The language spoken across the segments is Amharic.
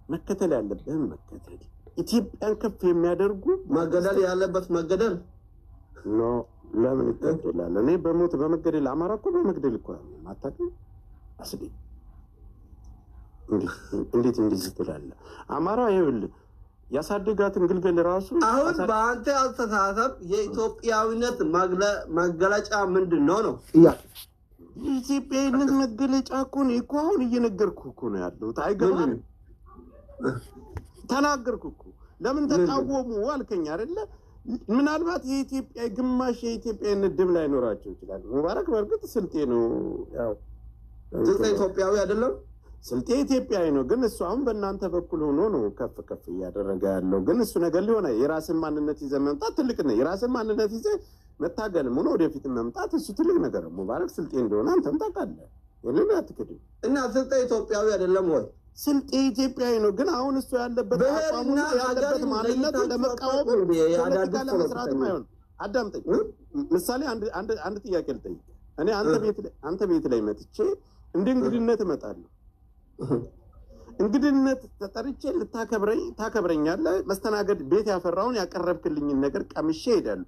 መከተል ያለብህም መከተል ኢትዮጵያን ከፍ የሚያደርጉ መገደል ያለበት መገደል ኖ ለምን ይተደላል? እኔ በሞት በመገደል አማራ እኮ በመግደል እኮ አታውቅም። አስዲ እንዴት እንደዚህ ትላለህ? አማራ ይኸውልህ ያሳደጋትን ግልገል ራሱ አሁን በአንተ አስተሳሰብ የኢትዮጵያዊነት መገለጫ ምንድን ነው? የኢትዮጵያዊነት መገለጫ እኮ ነው እኮ አሁን እየነገርኩህ እኮ ነው ያለሁት። አይገባም? ተናገርኩህ እኮ ለምን ተቃወሙ አልከኝ አይደለ? ምናልባት የኢትዮጵያ ግማሽ የኢትዮጵያዊነት ድም ላይ ኖራቸው ይችላል። ሙባረክ በርግጥ ስልጤ ነው፣ ያው ስልጤ ኢትዮጵያዊ አይደለም። ስልጤ ኢትዮጵያዊ ነው፣ ግን እሱ አሁን በእናንተ በኩል ሆኖ ነው ከፍ ከፍ እያደረገ ያለው። ግን እሱ ነገር ሊሆን የራስን ማንነት ይዘህ መምጣት ትልቅ ነው። የራስን ማንነት ይዘህ መታገልም ሆነ ወደፊት መምጣት እሱ ትልቅ ነገር ነው። ሙባረክ ስልጤ እንደሆነ አንተም ታውቃለህ። የሌላ አትክድም። እና ስልጤ ኢትዮጵያዊ አይደለም ወይ? ስልጤ ኢትዮጵያዊ ነው፣ ግን አሁን እሱ ያለበት አቋሙና ያለበት ማንነት ለመቃወም ፖለቲካ ለመስራት አይሆን። አዳምጠኝ። ምሳሌ አንድ ጥያቄ ልጠይቅ። እኔ አንተ ቤት ላይ መጥቼ እንደ እንግድነት እመጣለሁ። እንግድነት ተጠርቼ ታከብረኛለህ። መስተናገድ ቤት ያፈራውን ያቀረብክልኝን ነገር ቀምሼ እሄዳለሁ።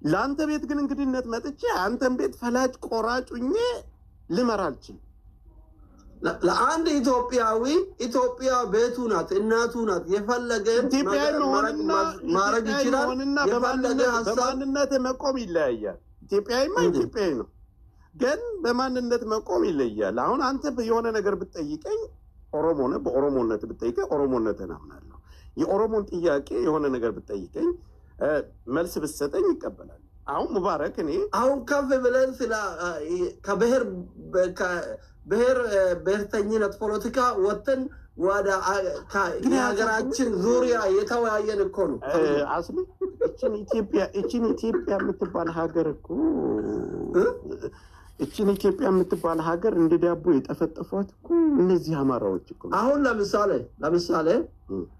ለአንተ ቤት ግን እንግድነት መጥቼ አንተን ቤት ፈላጭ ቆራጩኜ ልመራ አልችልም። ለአንድ ኢትዮጵያዊ ኢትዮጵያ ቤቱ ናት፣ እናቱ ናት። የፈለገ ማድረግ ይችላል። በማንነት መቆም ይለያያል። ኢትዮጵያዊማ ኢትዮጵያዊ ነው፣ ግን በማንነት መቆም ይለያል። አሁን አንተ የሆነ ነገር ብትጠይቀኝ ኦሮሞ ነህ፣ በኦሮሞነት ብትጠይቀኝ ኦሮሞነትን አምናለሁ። የኦሮሞን ጥያቄ የሆነ ነገር ብትጠይቀኝ መልስ ብትሰጠኝ ይቀበላል። አሁን ሙባረክ እኔ አሁን ከፍ ብለን ስለ ብሔርተኝነት ፖለቲካ ወጥተን ወደ የሀገራችን ዙሪያ የተወያየን እኮ ነው። አስሊ እችን ኢትዮጵያ የምትባል ሀገር እኮ እችን ኢትዮጵያ የምትባል ሀገር እንደ ዳቦ የጠፈጠፏት እኮ እነዚህ አማራዎች እኮ። አሁን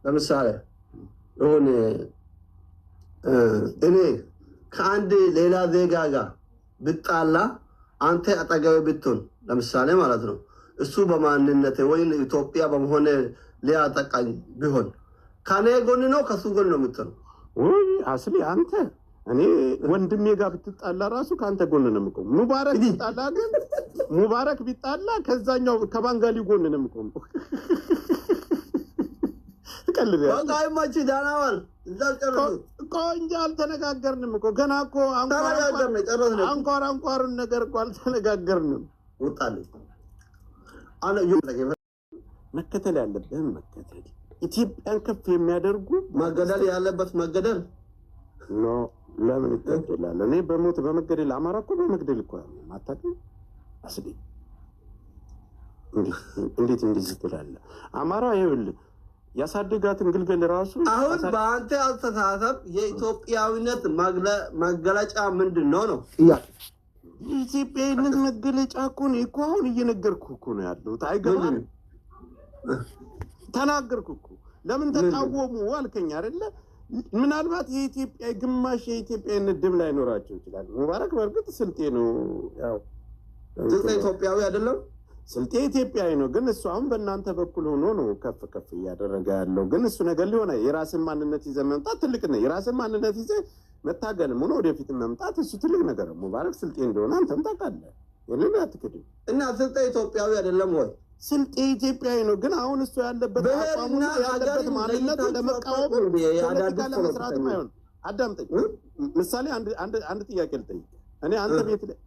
ለምሳሌ ይሁን እኔ ከአንድ ሌላ ዜጋ ጋር ብጣላ አንተ አጠገቤ ብትሆን ለምሳሌ ማለት ነው፣ እሱ በማንነቴ ወይም ኢትዮጵያ በመሆነ ሊያጠቃኝ ቢሆን ከኔ ጎን ነው ከሱ ጎን ነው የምትሆነው? ወይ አስሊ አንተ እኔ ወንድሜ ጋር ብትጣላ ራሱ ከአንተ ጎን ነው የምቆም። ሙባረክ ቢጣላ ከዛኛው ከባንጋሊ ጎን ነው የምቆም። ወጣይማች ዳናዋል ቆንጆ አልተነጋገርንም እኮ ገና እኮ አንኳሩን ነገር እኮ አልተነጋገርንም። መከተል ያለብህም መከተል ኢትዮጵያን ከፍ የሚያደርጉ መገደል ያለበት መገደል ኖ ለምን ይተደላል? እኔ በሞት በመገደል አማራ እኮ በመግደል እኮ አታውቅም። አስዲ እንዴት እንደዚህ ትላለህ? አማራ ይኸውልህ ያሳደጋትን ግልገል ራሱ አሁን በአንተ አስተሳሰብ የኢትዮጵያዊነት መገለጫ ምንድን ነው? የኢትዮጵያዊነት መገለጫ እኮ ነው እኮ አሁን እየነገርኩህ እኮ ነው ያለሁት። አይገባም? ተናገርኩህ እኮ ለምን ተቃወሙ አልከኝ አይደለ? ምናልባት የኢትዮጵያ ግማሽ የኢትዮጵያዊነት ድም ላይ ኖራቸው ይችላል። ሙባረክ በርግጥ ስልጤ ነው፣ ያው ስልጤ ኢትዮጵያዊ አይደለም። ስልጤ ኢትዮጵያዊ ነው፣ ግን እሱ አሁን በእናንተ በኩል ሆኖ ነው ከፍ ከፍ እያደረገ ያለው። ግን እሱ ነገር ሊሆን የራስን ማንነት ይዘህ መምጣት ትልቅ ነው። የራስን ማንነት ይዘህ መታገልም ሆነ ወደፊት መምጣት እሱ ትልቅ ነገር ነው። ሙባረክ ስልጤ እንደሆነ አንተም ታውቃለህ። የሌላ አትክድም። እና ስልጤ ኢትዮጵያዊ አይደለም ወይ? ስልጤ ኢትዮጵያዊ ነው፣ ግን አሁን እሱ ያለበት አቋሙና ያለበት ማንነት ለመቃወም ፖለቲካ ለመስራት አይሆን። አዳምጠኝ። ምሳሌ አንድ ጥያቄ ልጠይቅ። እኔ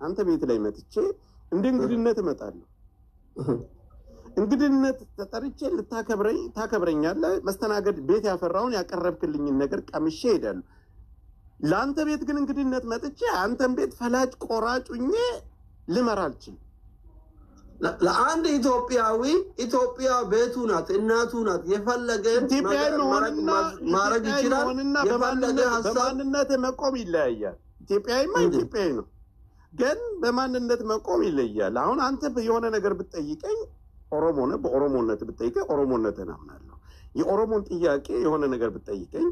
አንተ ቤት ላይ መጥቼ እንደ እንግድነት እመጣለሁ። እንግድነት ተጠርቼ ታከብረኛለህ። መስተናገድ ቤት ያፈራውን ያቀረብክልኝን ነገር ቀምሼ እሄዳለሁ። ለአንተ ቤት ግን እንግድነት መጥቼ አንተን ቤት ፈላጭ ቆራጩኜ ልመራ አልችልም። ለአንድ ኢትዮጵያዊ ኢትዮጵያ ቤቱ ናት፣ እናቱ ናት። የፈለገ ማድረግ ይችላል። በማንነት መቆም ይለያያል። ኢትዮጵያዊማ ኢትዮጵያዊ ነው፣ ግን በማንነት መቆም ይለያል። አሁን አንተ የሆነ ነገር ብትጠይቀኝ ኦሮሞ ነህ፣ በኦሮሞነት ብትጠይቀኝ ኦሮሞነትን አምናለሁ። የኦሮሞን ጥያቄ የሆነ ነገር ብትጠይቀኝ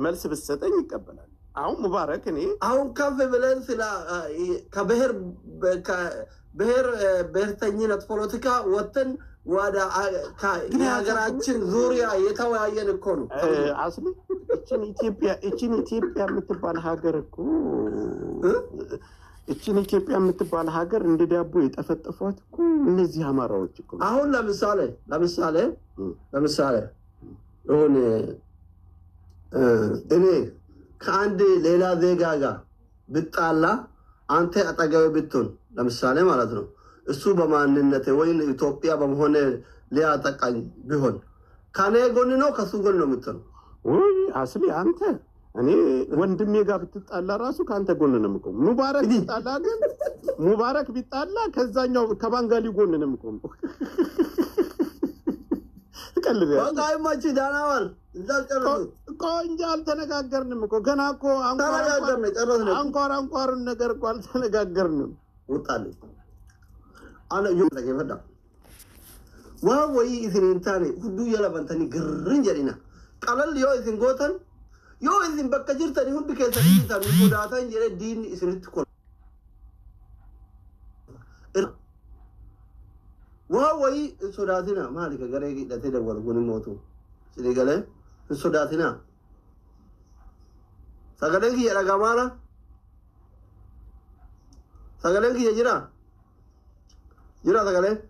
መልስ ብትሰጠኝ ይቀበላል። አሁን ሙባረክ እኔ አሁን ከፍ ብለን ስለ ብሔርተኝነት ፖለቲካ ወጥተን ወደ ሀገራችን ዙሪያ የተወያየን እኮ ነው። አስሊ እችን ኢትዮጵያ የምትባል ሀገር እኮ እችን ኢትዮጵያ የምትባል ሀገር እንደ ዳቦ የጠፈጠፏት እኮ እነዚህ አማራዎች እኮ። አሁን ለምሳሌ ይሁን እኔ ከአንድ ሌላ ዜጋ ጋር ብጣላ አንተ አጠገብ ብትሆን ለምሳሌ ማለት ነው እሱ በማንነቴ ወይ ኢትዮጵያ በመሆነ ሊያጠቃኝ ቢሆን ከኔ ጎን ነው ከሱ ጎን ነው የምትሆነው? ወይ አስሊ አንተ እኔ ወንድሜ ጋር ብትጣላ ራሱ ከአንተ ጎን ነው የምቆመው። ሙባረክ ቢጣላ ከዛኛው ከባንጋሊ ጎን ነው የምቆመው። ቀልብ በቃ አይማች ዳናዋል እንዳልጨረሱ ቆንጆ አልተነጋገርንም እኮ ገና እኮ አንኳር ነገር እኮ አልተነጋገርንም። ወጣልኝ አነ ይወጣ ይፈዳ ወይ ኢዝኒንታኔ ሁዱ የለበንተኒ ግርን ጀሪና ቀለል ዮ ኢዝን ጎተን ዮ ኢዝን በከጅርተኒ ሁዱ ከሰሪታ ሚጎዳታን ጀረ ዲን ኢዝንት ኮ ወይ ሶዳቲና ማሊከ ገሬ ጊደተ ደወል ጉን ሞቱ ሲገለ ሶዳቲና ሰገለንኪ የረጋማላ ሰገለንኪ የጅራ jira sagale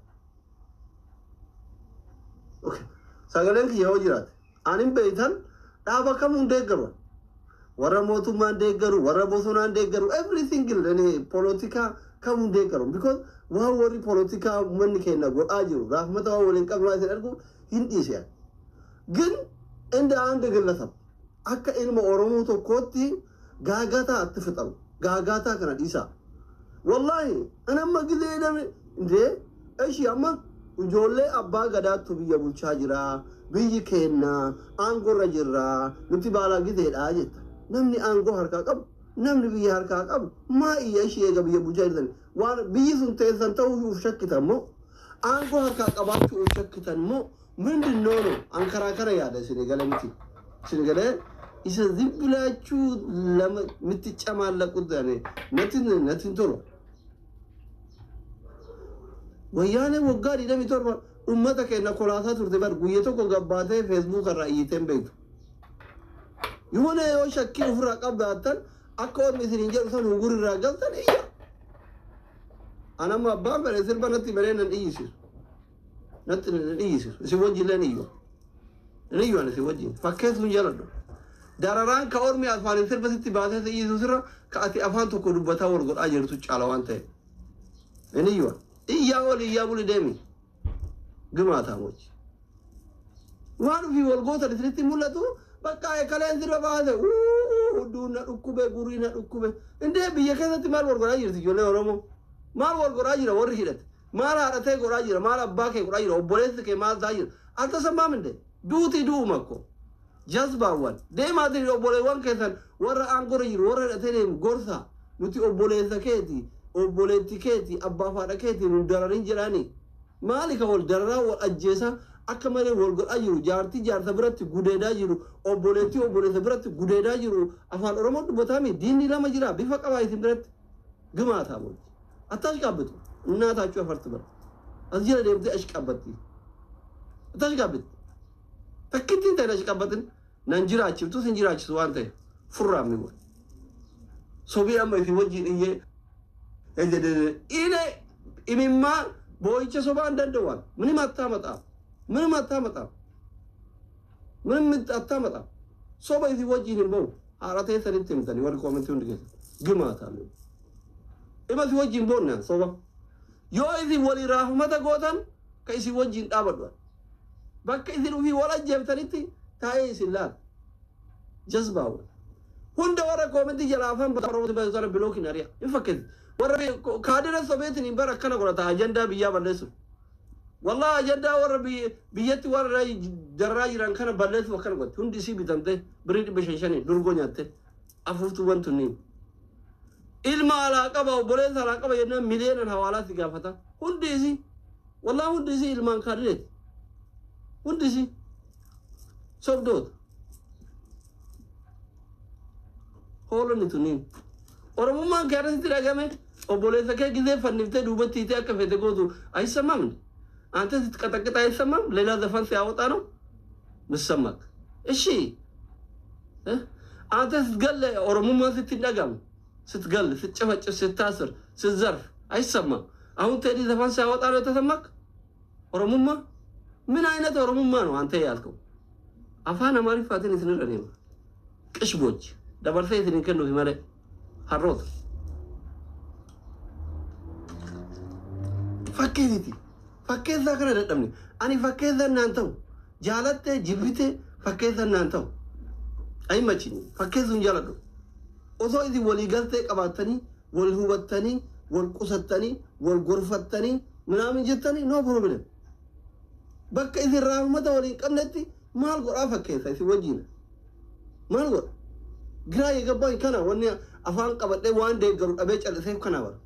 okay sagalen ki yaw jirat anin beitan daba kam undegaru wara motu man degaru wara bosuna degaru every single any politica kam undegaru because wa wori politica man kenna go ajiru rahmata wa wolin qabla isergu hindi sia ግን እንደ አንድ ግለሰብ አከ ኢልሞ ኦሮሞ ተኮቲ ጋጋታ አትፈጠሩ ጋጋታ ከናዲሳ والله انا ما قلت እንዴ እሺ አማ ጆሌ አባ ገዳቱ ብየ ቡልቻ ጅራ ብይ ከና አንጎረ ጅራ ንቲ ባላ ጊዜ ዳጀት ነምኒ አንጎ ሀርካ ቀብ ነምኒ ብይ ሀርካ ቀብ ማ እሺ የገብየ ቡልቻ ይዘን ዋን ብይ ሱንተ ሰንተው ይፈክተሞ አንጎ ሀርካ ቀባቹ ይፈክተሞ ምንድነው ነው አንከራከረ ያለ ሲገለምቲ ሲገለ ይሰ ዝብላችሁ ለምትጨማለቁት ነትን ቶሎ ወያኔ ወጋዲ ደሚቶር ኡመተ ከና ኮላታ ቱርተ በር ጉየቶ ኮጋባተ ፌስቡክ ራይቴን በይቱ ይሆነ ወሸኪ ፍራ ቀባተን አኮር ሚስን እንጀር ሰን ጉር ራገልተን እያ አናማ አባ በረስል በነት በረነን እይስ ነጥን እይስ ሲወጂ ለኔ እዩ እኔዩ አነ ሲወጂ ፈከቱ እንጀራዶ ዳራራን ከኦርሚ አፋን ስር በስቲ ባተ እይሱ ስራ ከአቲ አፋን ተኮ ዱበታ ወርጎ አጀርቱ ጫላው አንተ እኔዩ እያወል እያቡል ደሚ ግማታሞች ዋን ፊ ወልጎተ ለትሪቲ ሙለቱ በቃ የከለን ዝሮ ባደ ዱና ዱኩበ ጉሪና ዱኩበ እንደ በየከሰት ማል ወርጎራ ይርት ጆለ ኦሮሞ ማል ወርጎራ ይራ ወር ሂደት ማል አረተ ጎራ ይራ ማል አባከ ጎራ ይራ ኦቦሌት ከማል ዳይር አልተሰማም እንደ ዱቲ ዱመኮ ጀዝባዋን ደማት ኦቦሌ ዋን ከሰን ወረ አንጎር ይር ወረ ተኔም ጎርሳ ኑቲ ኦቦሌት ከቲ obboleetti abbaa faadha keetiin dararin jedhani maali ka wal dararaa wal ajjeesa akka malee wal godhaa jiru jaartii jaarsa biratti gudeedaa jiru obboleessa biratti gudeedaa jiru afaan oromoo dubbataami diinni lama jira bifa qabaa isin biratti ግማታ ሞት አታሽቃብጡ እናታችሁ አፈርትበል አዚያ ደብተ አሽቃበቲ አታሽቃብጥ ተክቲን ተናሽቃበትን ናንጅራችሁ ቱ ሲንጅራችሁ ዋንተ ፍራም ይወል ሶቢያም ይወጂ እየ ኢኔ ኢሚማ ቦይቸ ሶባ እንደደዋል ምንም አታመጣ ሶባ ይወጂ ነው አራቴ ሰሪትም ተኒ ወር ኮሜንት እንድገ ግማታ ነው ኢማሲ ወጂን ቦና ሶባ ዮይዚ ወሊ ራህመተ ጎተን ከይሲ ወጂን ዳበዷል በከይዚ ሩፊ ወላ ጀብተሪቲ ታይ ሲላል ጀዝባው ሁንደ ወረ ኮሜንት ጀላፈን በተሮት በዘረ ብሎክ ነሪያ ይፈከድ ወረ ካደረ ሶቤትን ይበረ ከነ ጎታ አጀንዳ ብያ በለሱ والله አጀንዳ ወረ ብየት ወረ ደራይ ራን ከነ በለሱ ወከነ ጎት ሁንዲ ሲ ቢተንተ ብሪድ በሸንሸኔ ዱርጎኛተ አፉቱ ወንቱኒ ilma alaqaba bolen alaqaba yana million hawala sigafata hundisi wallahi hundisi ilman kadre hundisi sobdot holoni tunin oromuma garan tiragame o bolen sake gize fannifte dubati te akafete godu ay samam አንተ ስትቀጠቅጥ አይሰማም ሌላ ዘፈን ሲያወጣ ነው ምሰማክ እሺ አንተ ስትገል ኦሮሞማ ስትደጋም ስትገል ስትጨፈጭፍ ስታስር ስትዘርፍ አይሰማም አሁን ቴዲ ዘፈን ሲያወጣ ነው ተሰማክ ኦሮሞማ ምን አይነት ኦሮሞማ ነው አንተ ያልከው አፋን አማሪ ፋትን ይስነረኔ ቅሽቦች ደበርሰ ይስነከ ነው ይመረ ሀሮት ፈኬዛ ከነ ደደምኒ አኒ ፈኬዛ እናንተው ጃለተ ጅብሪቴ ፈኬዛ እናንተው አይመችኝ ፈኬዙን ጃለዱ ኦሶ እዚ ወሊ ገልተ ቀባተኒ ወል ሁበተኒ ወል ቁሰተኒ ወል ጎርፈተኒ ምናምን ጀተኒ ኖ ፕሮብሌም በቃ እዚ ራህመተ ወሊ ቀነቲ ማል ጎራ ፈኬሳ ሲወጂና ማል ጎራ ግራ የገባኝ ከና ወኒ አፋን ቀበደ ዋንዴ ገሩ ደበ ጨለሰ ከና ወር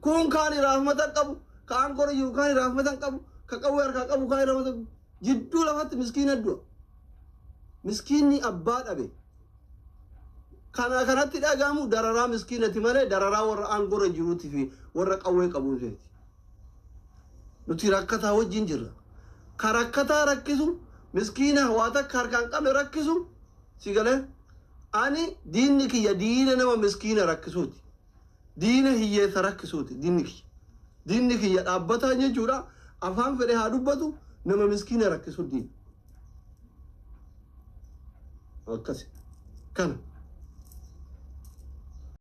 ኩን ካኒ ራህመተ ቀቡ ካንጎረ ዩካኒ ራህመተ ቀቡ ከቀወር ከቀቡ ካኒ ራህመተ ጅዱ ለፈት ምስኪን አዱ ምስኪኒ አባ ደበ ካና ካናት ዳጋሙ ደራራ ምስኪነቲ ማለ ደራራ ወር አንጎረ ጅሩቲ ፊ ወር ቀወይ ቀቡ ዘቲ ኑቲ ረከታ ወጅን ጅራ ከረከታ ረክሱ ምስኪና ዋታ ካርካን ቀም ረክሱ ሲገለ አኒ ዲንክ የዲነ ነው ምስኪና ረክሱት ዲነ ህየ ተረክሱት ዲንክ የዳበታኝ ጁራ አፋን ፈሬ ሃዱበቱ ነው ምስኪና ረክሱት ዲን ኦከስ ከነ